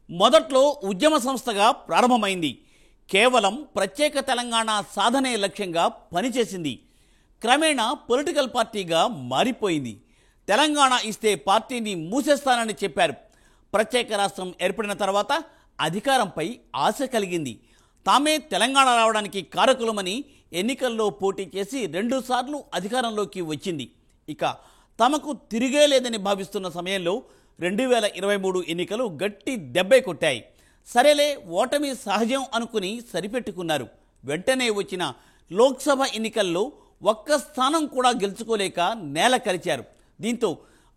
మొదట్లో ఉద్యమ సంస్థగా ప్రారంభమైంది. కేవలం ప్రత్యేక తెలంగాణ సాధనే లక్ష్యంగా పనిచేసింది. క్రమేణా పొలిటికల్ పార్టీగా మారిపోయింది. తెలంగాణ ఇస్తే పార్టీని మూసేస్తానని చెప్పారు. ప్రత్యేక రాష్ట్రం ఏర్పడిన తర్వాత అధికారంపై ఆశ కలిగింది. తామే తెలంగాణ రావడానికి కారకులమని ఎన్నికల్లో పోటీ చేసి 2 సార్లు అధికారంలోకి వచ్చింది. ఇక తమకు తిరిగే లేదని భావిస్తున్న సమయంలో 2023 ఎన్నికలు గట్టి దెబ్బే కొట్టాయి. సరేలే, ఓటమి సహజం అనుకుని సరిపెట్టుకున్నారు. వెంటనే వచ్చిన లోక్సభ ఎన్నికల్లో ఒక్క స్థానం కూడా గెలుచుకోలేక నేల కరిచారు. దీంతో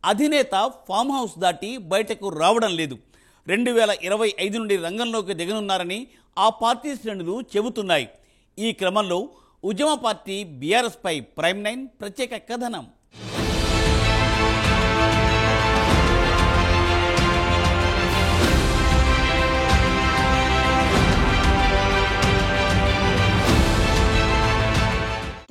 అధినేత ఫామ్ హౌస్ దాటి బయటకు రావడం లేదు. 2025 నుండి రంగంలోకి దిగనున్నారని ఆ పార్టీ శ్రేణులు చెబుతున్నాయి. ఈ క్రమంలో ఉద్యమ పార్టీ బీఆర్ఎస్పై ప్రైమ్ 9 ప్రత్యేక కథనం.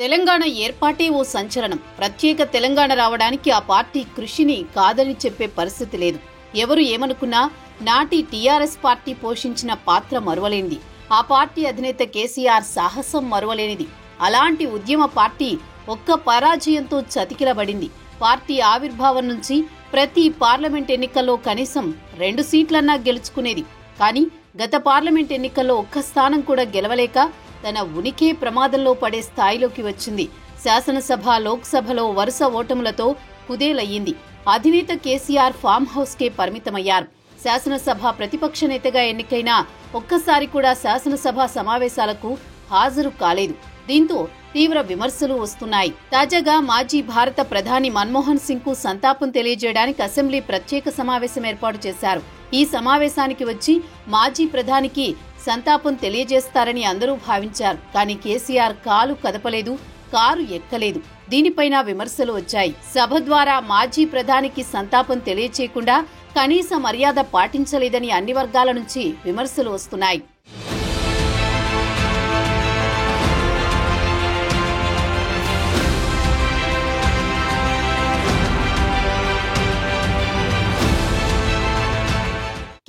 తెలంగాణ ఏర్పాటే ఓ సంచలనం. ప్రత్యేక తెలంగాణ రావడానికి ఆ పార్టీ కృషిని కాదని చెప్పే పరిస్థితి లేదు. ఎవరు ఏమనుకున్నా నాటి టీఆర్ఎస్ పార్టీ పోషించిన పాత్ర మరువలేనిది. ఆ పార్టీ అధినేత కేసీఆర్ సాహసం మరువలేనిది. అలాంటి ఉద్యమ పార్టీ ఒక్క పరాజయంతో చతికిలబడింది. పార్టీ ఆవిర్భావం నుంచి ప్రతి పార్లమెంట్ ఎన్నికల్లో కనీసం 2 సీట్లన్నా గెలుచుకునేది. కానీ గత పార్లమెంట్ ఎన్నికల్లో ఒక్క స్థానం కూడా గెలవలేక తన ఉనికే ప్రమాదంలో పడే స్థాయిలోకి వచ్చింది. శాసనసభ, లోక్సభలో వరుస ఓటములతో కుదేలయ్యింది. అధినేత కేసీఆర్ ఫామ్ హౌస్ కే పరిమితమయ్యారు. శాసనసభ ప్రతిపక్ష నేతగా ఎన్నికైనా ఒక్కసారి కూడా శాసనసభ సమావేశాలకు హాజరు కాలేదు. దీంతో తీవ్ర విమర్శలు వస్తున్నాయి. తాజాగా మాజీ భారత ప్రధాని మన్మోహన్ సింగ్ కు సంతాపం తెలియజేయడానికి అసెంబ్లీ ప్రత్యేక సమావేశం ఏర్పాటు చేశారు. ఈ సమావేశానికి వచ్చి మాజీ ప్రధానికి సంతాపం తెలియజేస్తారని అందరూ భావించారు. కానీ కేసీఆర్ కాలు కదపలేదు, కారు ఎక్కలేదు. దీనిపైన విమర్శలు వచ్చాయి. సభ ద్వారా మాజీ ప్రధానికి సంతాపం తెలియచేయకుండా కనీస మర్యాద పాటించలేదని అన్ని వర్గాల నుంచి విమర్శలు వస్తున్నాయి.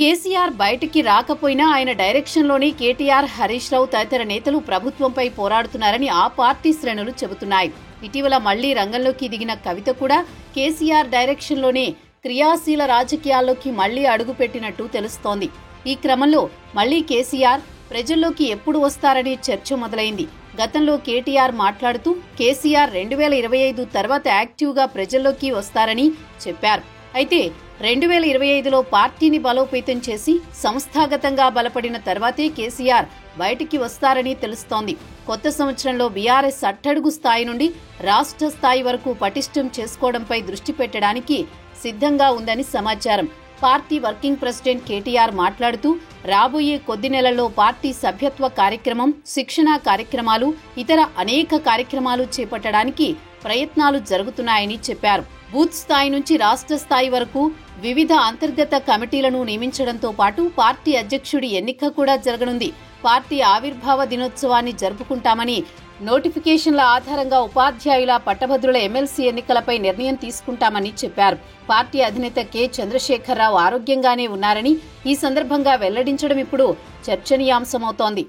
కేసీఆర్ బయటికి రాకపోయినా ఆయన డైరెక్షన్లోనే కేటీఆర్, హరీష్ రావు తదితర నేతలు ప్రభుత్వంపై పోరాడుతున్నారని ఆ పార్టీ శ్రేణులు చెబుతున్నాయి. ఇటీవల మళ్లీ రంగంలోకి దిగిన కవిత కూడా కేసీఆర్ డైరెక్షన్లోనే క్రియాశీల రాజకీయాల్లోకి మళ్లీ అడుగుపెట్టినట్టు తెలుస్తోంది. ఈ క్రమంలో మళ్లీ కేసీఆర్ ప్రజల్లోకి ఎప్పుడు వస్తారనే చర్చ మొదలైంది. గతంలో కేటీఆర్ మాట్లాడుతూ కేసీఆర్ 2025 తర్వాత యాక్టివ్గా ప్రజల్లోకి వస్తారని చెప్పారు. అయితే 2025లో పార్టీని బలోపేతం చేసి సంస్థాగతంగా బలపడిన తర్వాతే కేసీఆర్ బయటికి వస్తారని తెలుస్తోంది. కొత్త సంవత్సరంలో బీఆర్ఎస్ అట్టడుగు స్థాయి నుండి రాష్ట్ర స్థాయి వరకు పటిష్టం చేసుకోవడంపై దృష్టి పెట్టడానికి సిద్ధంగా ఉందని సమాచారం. పార్టీ వర్కింగ్ ప్రెసిడెంట్ కేటీఆర్ మాట్లాడుతూ రాబోయే కొద్ది నెలల్లో పార్టీ సభ్యత్వ కార్యక్రమం, శిక్షణా కార్యక్రమాలు, ఇతర అనేక కార్యక్రమాలు చేపట్టడానికి ప్రయత్నాలు జరుగుతున్నాయని చెప్పారు. బూత్ స్థాయి నుంచి రాష్ట్ర స్థాయి వరకు వివిధ అంతర్గత కమిటీలను నియమించడంతో పాటు పార్టీ అధ్యక్షుడి ఎన్నిక కూడా జరగనుంది. పార్టీ ఆవిర్భావ దినోత్సవాన్ని జరుపుకుంటామని, నోటిఫికేషన్ల ఆధారంగా ఉపాధ్యాయుల, పట్టభద్రుల ఎమ్మెల్సీ ఎన్నికలపై నిర్ణయం తీసుకుంటామని చెప్పారు. పార్టీ అధినేత కె చంద్రశేఖరరావు ఆరోగ్యంగానే ఉన్నారని ఈ సందర్భంగా వెల్లడించడం ఇప్పుడు చర్చనీయాంశమవుతోంది.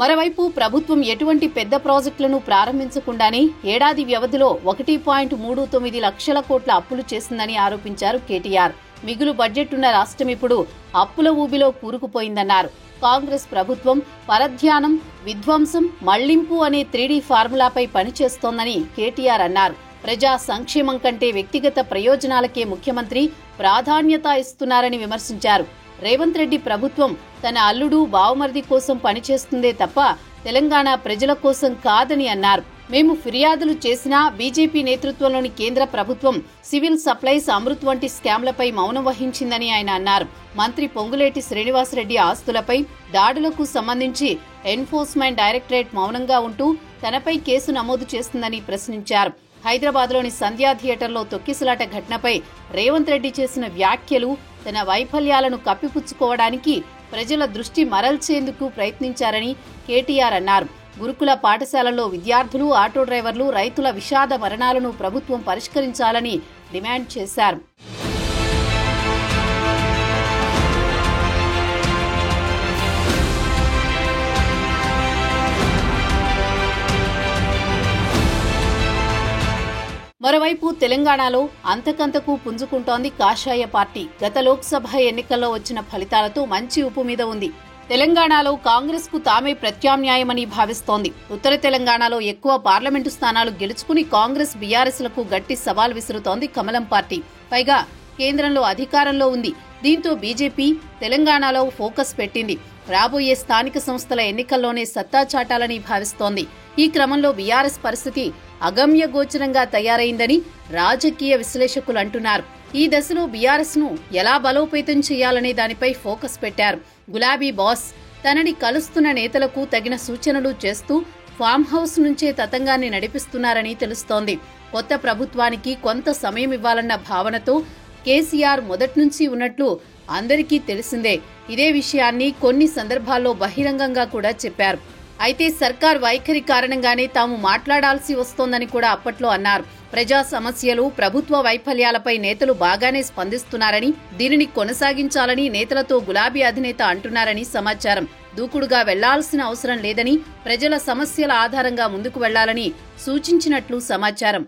మరోవైపు ప్రభుత్వం ఎటువంటి పెద్ద ప్రాజెక్టులను ప్రారంభించకుండానే ఏడాది వ్యవధిలో 1.39 లక్షల కోట్ల అప్పులు చేసిందని ఆరోపించారు కేటీఆర్. మిగులు బడ్జెట్ ఉన్న రాష్ట్రం ఇప్పుడు అప్పుల ఊబిలో కూరుకుపోయిందన్నారు. కాంగ్రెస్ ప్రభుత్వం పరధ్యానం, విధ్వంసం, మళ్లింపు అనే 3D ఫార్ములాపై పనిచేస్తోందని కేటీఆర్ అన్నారు. ప్రజా సంక్షేమం కంటే వ్యక్తిగత ప్రయోజనాలకే ముఖ్యమంత్రి ప్రాధాన్యత ఇస్తున్నారని విమర్శించారు. రేవంత్ రెడ్డి ప్రభుత్వం తన అల్లుడు, బావమరిది కోసం పనిచేస్తుందే తప్ప తెలంగాణ ప్రజల కోసం కాదని అన్నారు. మేము ఫిర్యాదులు చేసినా బీజేపీ నేతృత్వంలోని కేంద్ర ప్రభుత్వం సివిల్ సప్లైస్, అమృత్ వంటి స్కామ్లపై మౌనం వహించిందని ఆయన అన్నారు. మంత్రి పొంగులేటి శ్రీనివాసరెడ్డి ఆస్తులపై దాడులకు సంబంధించి ఎన్ఫోర్స్మెంట్ డైరెక్టరేట్ మౌనంగా ఉంటూ తనపై కేసు నమోదు చేస్తుందని ప్రశ్నించారు. హైదరాబాద్లోని సంధ్యా థియేటర్లో తొక్కిసలాట ఘటనపై రేవంత్ రెడ్డి చేసిన వ్యాఖ్యలు తన వైఫల్యాలను కప్పిపుచ్చుకోవడానికి ప్రజల దృష్టి మరల్చేందుకు ప్రయత్నించారని కేటీఆర్ అన్నారు. గురుకుల పాఠశాలల్లో విద్యార్థులు, ఆటో డ్రైవర్లు, రైతుల విషాద మరణాలను ప్రభుత్వం పరిష్కరించాలని డిమాండ్ చేశారు. మరోవైపు తెలంగాణలో అంతకంతకు పుంజుకుంటోంది కాషాయ పార్టీ. గత లోక్సభ ఎన్నికల్లో వచ్చిన ఫలితాలతో మంచి ఊపు మీద ఉంది. తెలంగాణలో కాంగ్రెస్ కు తామే ప్రత్యామ్నాయమని భావిస్తోంది. ఉత్తర తెలంగాణలో ఎక్కువ పార్లమెంటు స్థానాలు గెలుచుకుని కాంగ్రెస్, బీఆర్ఎస్లకు గట్టి సవాల్ విసురుతోంది కమలం పార్టీ. పైగా కేంద్రంలో అధికారంలో ఉంది. దీంతో బీజేపీ తెలంగాణలో ఫోకస్ పెట్టింది. రాబోయే స్థానిక సంస్థల ఎన్నికల్లోనే సత్తా చాటాలని భావిస్తోంది. ఈ క్రమంలో బీఆర్ఎస్ పరిస్థితి అగమ్య గోచరంగా తయారైందని రాజకీయ విశ్లేషకులు అంటున్నారు. ఈ దశలో బీఆర్ఎస్ ను ఎలా బలోపేతం చేయాలనే దానిపై ఫోకస్ పెట్టారు. గులాబీ బాస్ తనని కలుస్తున్న నేతలకు తగిన సూచనలు చేస్తూ ఫామ్ హౌస్ నుంచే తతంగాన్ని నడిపిస్తున్నారని తెలుస్తోంది. కొత్త ప్రభుత్వానికి కొంత సమయం ఇవ్వాలన్న భావనతో కేసీఆర్ మొదట్నుంచి ఉన్నట్లు అందరికీ తెలిసిందే. ఇదే విషయాన్ని కొన్ని సందర్భాల్లో బహిరంగంగా కూడా చెప్పారు. అయితే సర్కార్ వైఖరి కారణంగానే తాము మాట్లాడాల్సి వస్తోందని కూడా అప్పట్లో అన్నారు. ప్రజా సమస్యలు, ప్రభుత్వ వైఫల్యాలపై నేతలు బాగానే స్పందిస్తున్నారని, దీనిని కొనసాగించాలని నేతలతో గులాబీ అధినేత అంటున్నారని సమాచారం. దూకుడుగా వెళ్లాల్సిన అవసరం లేదని, ప్రజల సమస్యల ఆధారంగా ముందుకు వెళ్లాలని సూచించినట్లు సమాచారం.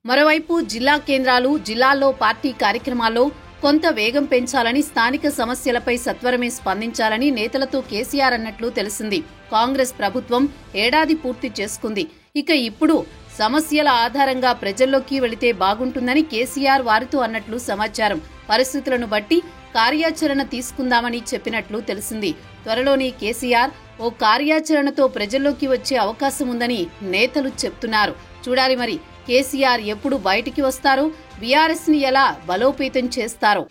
మరోవైపు జిల్లా కేంద్రాలు, జిల్లాల్లో పార్టీ కార్యక్రమాల్లో కొంత వేగం పెంచాలని, స్థానిక సమస్యలపై సత్వరమే స్పందించాలని నేతలతో కేసీఆర్ అన్నట్లు తెలిసింది. కాంగ్రెస్ ప్రభుత్వం ఏడాది పూర్తి చేసుకుంది. ఇక ఇప్పుడు సమస్యల ఆధారంగా ప్రజల్లోకి వెళితే బాగుంటుందని కేసీఆర్ వారితో అన్నట్లు సమాచారం. పరిస్థితులను బట్టి కార్యాచరణ తీసుకుందామని చెప్పినట్లు తెలిసింది. త్వరలోనే కేసీఆర్ ఓ కార్యాచరణతో ప్రజల్లోకి వచ్చే అవకాశం ఉందని నేతలు చెప్తున్నారు. చూడాలి మరి కేసీఆర్ ఎప్పుడు బయటికి వస్తారో, బీఆర్ఎస్ ని ఎలా బలోపేతం చేస్తారో.